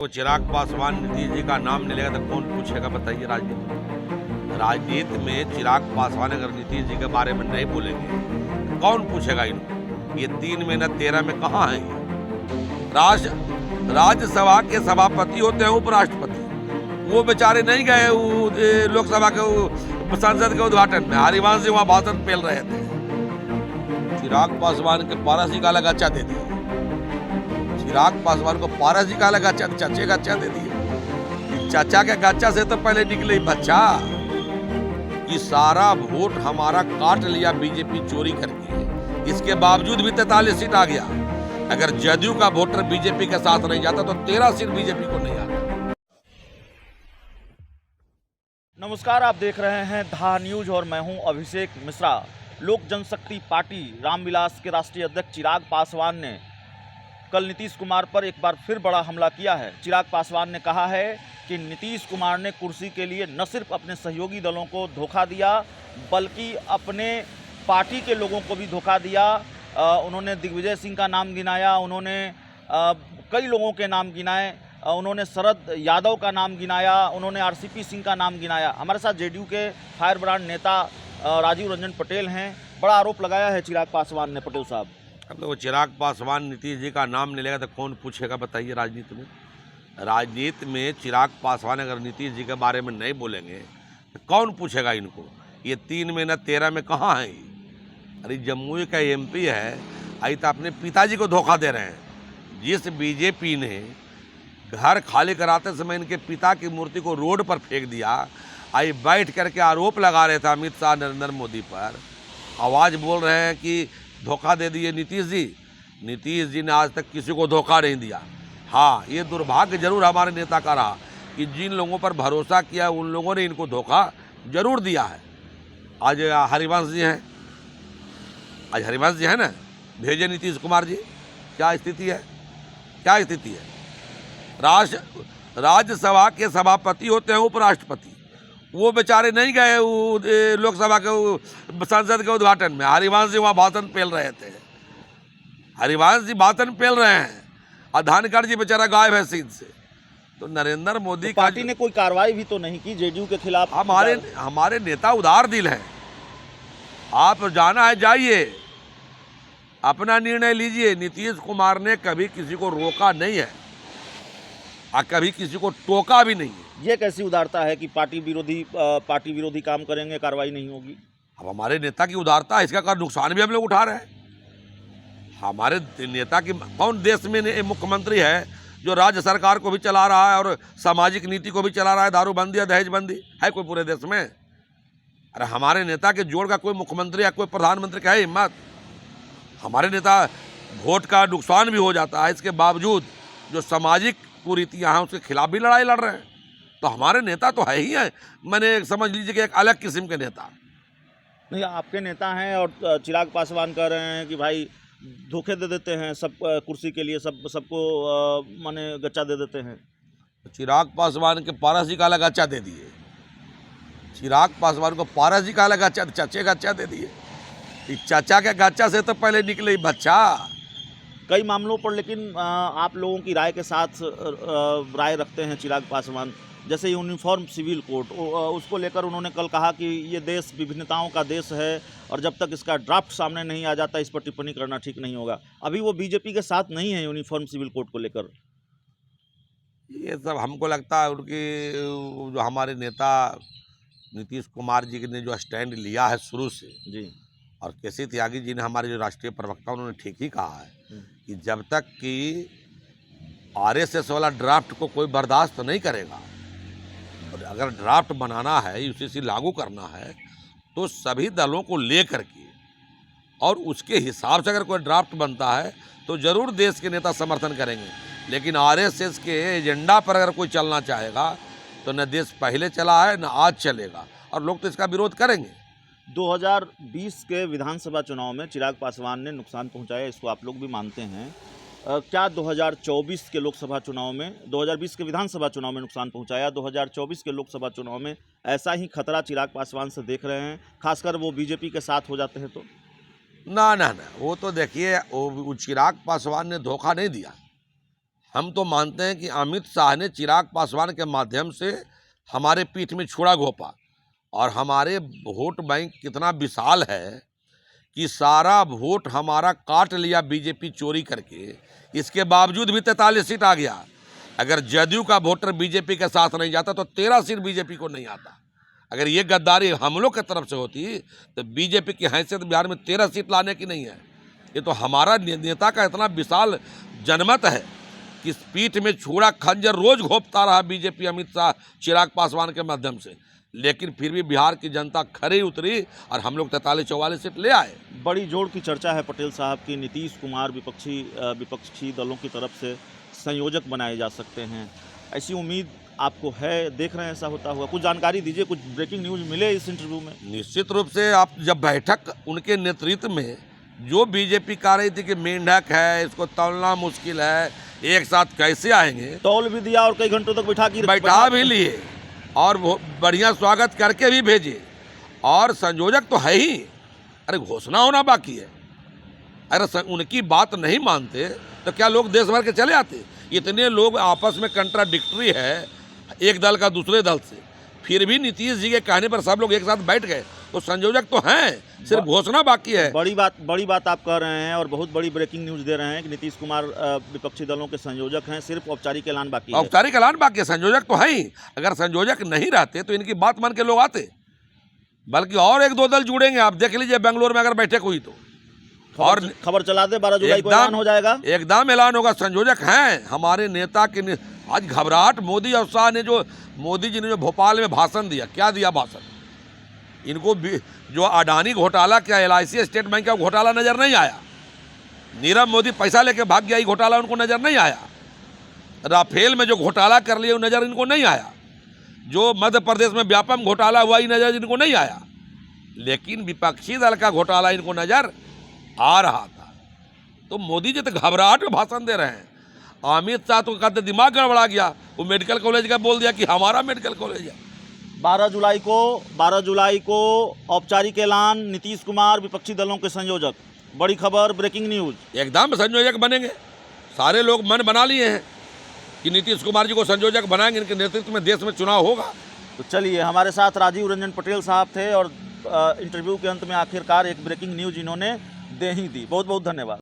वो चिराग पासवान नीतीश जी का नाम नहीं लेगा तो कौन पूछेगा, बताइए। राजनीति में चिराग पासवान अगर नीतीश जी के बारे में नहीं बोलेंगे तो कौन पूछेगा इनको। ये 3 महीना 13 में कहाँ है ये? राज्यसभा के सभापति होते हैं उपराष्ट्रपति, वो बेचारे नहीं गए लोकसभा के संसद के उद्घाटन में। हरिवंश जी वहां भाषण पेल रहे थे। चिराग पासवान के पारस जी का अलग अच्छा दे दिया। चिराग पासवान को पारस जी का अलग अच्छा, चाचे का अच्छा दे दिया। चाचा के गच्चा से तो पहले निकले बच्चा। ये सारा वोट हमारा काट लिया बीजेपी चोरी करके। इसके बावजूद भी 43 सीट आ गया। अगर जदयू का वोटर बीजेपी के साथ नहीं जाता तो 13 सीट बीजेपी को नहीं आता। नमस्कार, आप देख रहे हैं धा न्यूज और मैं हूं अभिषेक मिश्रा। लोक जनशक्ति पार्टी रामविलास के राष्ट्रीय अध्यक्ष चिराग पासवान ने कल नीतीश कुमार पर एक बार फिर बड़ा हमला किया है। चिराग पासवान ने कहा है कि नीतीश कुमार ने कुर्सी के लिए न सिर्फ अपने सहयोगी दलों को धोखा दिया बल्कि अपने पार्टी के लोगों को भी धोखा दिया। उन्होंने दिग्विजय सिंह का नाम गिनाया, उन्होंने कई लोगों के नाम गिनाए, उन्होंने शरद यादव का नाम गिनाया, उन्होंने आरसीपी सिंह का नाम गिनाया। हमारे साथ जेडीयू के फायर ब्रांड नेता राजीव रंजन पटेल हैं। बड़ा आरोप लगाया है चिराग पासवान ने। पटेल साहब, अब वो चिराग पासवान नीतीश जी का नाम नहीं लेगा तो कौन पूछेगा, बताइए। राजनीति में चिराग पासवान अगर नीतीश जी के बारे में नहीं बोलेंगे तो कौन पूछेगा इनको। ये 3 महीना 13 में कहाँ है ये? अरे जम्मू का एमपी है, आई तो अपने पिताजी को धोखा दे रहे हैं। जिस बीजेपी ने घर खाली कराते समय इनके पिता की मूर्ति को रोड पर फेंक दिया, आई बैठ करके आरोप लगा रहे थे अमित शाह नरेंद्र मोदी पर। आवाज़ बोल रहे हैं कि धोखा दे दिए नीतीश जी। नीतीश जी ने आज तक किसी को धोखा नहीं दिया। हाँ, ये दुर्भाग्य जरूर हमारे नेता का रहा कि जिन लोगों पर भरोसा किया उन लोगों ने इनको धोखा जरूर दिया है। आज हरिवंश जी हैं, ना, भेजे नीतीश कुमार जी। क्या स्थिति है? राज्यसभा के सभापति होते हैं उपराष्ट्रपति, वो बेचारे नहीं गए लोकसभा के संसद के उद्घाटन में। हरिवंश जी वहां भाषण पेल रहे थे। हरिवंश जी भाषण पेल रहे हैं और धनखड़ जी बेचारा गायब है सीट से। तो नरेंद्र मोदी तो पार्टी ने कोई कार्रवाई भी तो नहीं की जेडीयू के खिलाफ। हमारे नेता उदार दिल हैं। आप जाना है जाइए, अपना निर्णय लीजिए। नीतीश कुमार ने कभी किसी को रोका नहीं है और कभी किसी को टोका भी नहीं है। ये कैसी उदारता है कि पार्टी विरोधी काम करेंगे, कार्रवाई नहीं होगी। अब हमारे नेता की उदारता है, इसका नुकसान भी हम लोग उठा रहे हैं। हमारे नेता की कौन देश में मुख्यमंत्री है जो राज्य सरकार को भी चला रहा है और सामाजिक नीति को भी चला रहा है? दारूबंदी या दहेजबंदी है कोई पूरे देश में? अरे हमारे नेता के जोड़ का कोई मुख्यमंत्री या कोई प्रधानमंत्री का है हिम्मत? हमारे नेता वोट का नुकसान भी हो जाता है, इसके बावजूद जो सामाजिक कुरीतियाँ हैं उसके खिलाफ भी लड़ाई लड़ रहे हैं। तो हमारे नेता तो है ही है, मैंने समझ लीजिए कि एक अलग किस्म के नेता। नहीं, आपके नेता हैं और चिराग पासवान कह रहे हैं कि भाई धोखे दे देते हैं, सब कुर्सी के लिए सबको माने गच्चा दे देते हैं। चिराग पासवान के पारस जी का अलग अच्छा दे दिए। चिराग पासवान को पारस जी का अलग अच्छा, चाचे का अच्छा दे दिए। चाचा के गच्चा से तो पहले निकले बच्चा। कई मामलों पर लेकिन आप लोगों की राय के साथ राय रखते हैं चिराग पासवान। जैसे यूनिफॉर्म सिविल कोड, उसको लेकर उन्होंने कल कहा कि ये देश विभिन्नताओं का देश है और जब तक इसका ड्राफ्ट सामने नहीं आ जाता इस पर टिप्पणी करना ठीक नहीं होगा। अभी वो बीजेपी के साथ नहीं है यूनिफॉर्म सिविल कोड को लेकर। ये सब हमको लगता है उनकी जो हमारे नेता नीतीश कुमार जी ने जो स्टैंड लिया है शुरू से जी, और केसी त्यागी जी ने, हमारे जो राष्ट्रीय प्रवक्ता, उन्होंने ठीक ही कहा है कि जब तक कि आरएसएस वाला ड्राफ्ट को कोई बर्दाश्त नहीं करेगा और अगर ड्राफ्ट बनाना है, यूसीसी लागू करना है, तो सभी दलों को लेकर के और उसके हिसाब से अगर कोई ड्राफ्ट बनता है तो जरूर देश के नेता समर्थन करेंगे। लेकिन आरएसएस के एजेंडा पर अगर कोई चलना चाहेगा तो न देश पहले चला है न आज चलेगा, और लोग तो इसका विरोध करेंगे। 2020 के विधानसभा चुनाव में चिराग पासवान ने नुकसान पहुंचाया, इसको आप लोग भी मानते हैं। क्या 2024 के लोकसभा चुनाव में, 2020 के विधानसभा चुनाव में नुकसान पहुंचाया, 2024 के लोकसभा चुनाव में ऐसा ही खतरा चिराग पासवान से देख रहे हैं, खासकर वो बीजेपी के साथ हो जाते हैं तो? ना, वो तो देखिए, वो चिराग पासवान ने धोखा नहीं दिया। हम तो मानते हैं कि अमित शाह ने चिराग पासवान के माध्यम से हमारे पीठ में छुरा घोंपा, और हमारे वोट बैंक कितना विशाल है कि सारा वोट हमारा काट लिया बीजेपी चोरी करके। इसके बावजूद भी 43 सीट आ गया। अगर जदयू का वोटर बीजेपी के साथ नहीं जाता तो 13 सीट बीजेपी को नहीं आता। अगर ये गद्दारी हम लोग की तरफ से होती तो बीजेपी की हैसियत बिहार में 13 सीट लाने की नहीं है। ये तो हमारा नेता का इतना विशाल जनमत है कि इस पीठ में छुरा खंजर रोज घोंपता रहा बीजेपी अमित शाह चिराग पासवान के माध्यम से, लेकिन फिर भी बिहार की जनता खरी उतरी और हम लोग 43-44 सीट ले आए। बड़ी जोड़ की चर्चा है पटेल साहब की, नीतीश कुमार विपक्षी दलों की तरफ से संयोजक बनाए जा सकते हैं, ऐसी उम्मीद आपको है? देख रहे हैं ऐसा होता हुआ? कुछ जानकारी दीजिए, कुछ ब्रेकिंग न्यूज़ मिले इस इंटरव्यू में? निश्चित रूप से आप जब बैठक उनके नेतृत्व में जो बीजेपी कह रही थी कि मेंढक है, इसको तौलना मुश्किल है, एक साथ कैसे आएंगे, तौल भी दिया और कई घंटों तक बैठा भी लिए और वो बढ़िया स्वागत करके भी भेजे, और संयोजक तो है ही। अरे घोषणा होना बाकी है। अगर उनकी बात नहीं मानते तो क्या लोग देश भर के चले आते? इतने लोग आपस में कंट्राडिक्टरी है एक दल का दूसरे दल से, फिर भी नीतीश जी के कहने पर सब लोग एक साथ बैठ गए, तो संयोजक तो हैं, सिर्फ घोषणा बाकी है। बड़ी बात आप कह रहे हैं और बहुत बड़ी ब्रेकिंग न्यूज़ दे रहे हैं कि नीतीश कुमार विपक्षी दलों के संयोजक हैं, सिर्फ औपचारिक ऐलान बाकी है। औपचारिक ऐलान बाकी है, संयोजक तो है ही। अगर संयोजक नहीं रहते तो इनकी बात मान के लोग आते, बल्कि और 1-2 दल जुड़ेंगे। आप देख लीजिए बेंगलोर में अगर बैठक हुई तो, और खबर चला दे 12 जुलाई को ऐलान हो जाएगा, एकदम ऐलान होगा। संयोजक हैं हमारे नेता के। आज घबराहट मोदी और शाह ने मोदी जी ने जो भोपाल में भाषण दिया, क्या दिया भाषण? इनको जो अडानी घोटाला, क्या LIC स्टेट बैंक का घोटाला नजर नहीं आया? नीरव मोदी पैसा लेके भाग गया, ये घोटाला उनको नजर नहीं आया? राफेल में जो घोटाला कर लिया वो नजर इनको नहीं आया? जो मध्य प्रदेश में व्यापम घोटाला हुआ ये नजर इनको नहीं आया? लेकिन विपक्षी दल का घोटाला इनको नजर आ रहा था। तो मोदी जी तो घबराहट में भाषण दे रहे हैं। अमित शाह तो कहते दिमाग गड़बड़ा गया, वो मेडिकल कॉलेज का बोल दिया कि हमारा मेडिकल कॉलेज है। 12 जुलाई को औपचारिक ऐलान, नीतीश कुमार विपक्षी दलों के संयोजक। बड़ी खबर, ब्रेकिंग न्यूज़। एकदम संयोजक बनेंगे। सारे लोग मन बना लिए हैं कि नीतीश कुमार जी को संयोजक बनाएंगे, इनके नेतृत्व में देश में चुनाव होगा। तो चलिए, हमारे साथ राजीव रंजन पटेल साहब थे और इंटरव्यू के अंत में आखिरकार एक ब्रेकिंग न्यूज़ इन्होंने दे ही दी। बहुत बहुत धन्यवाद।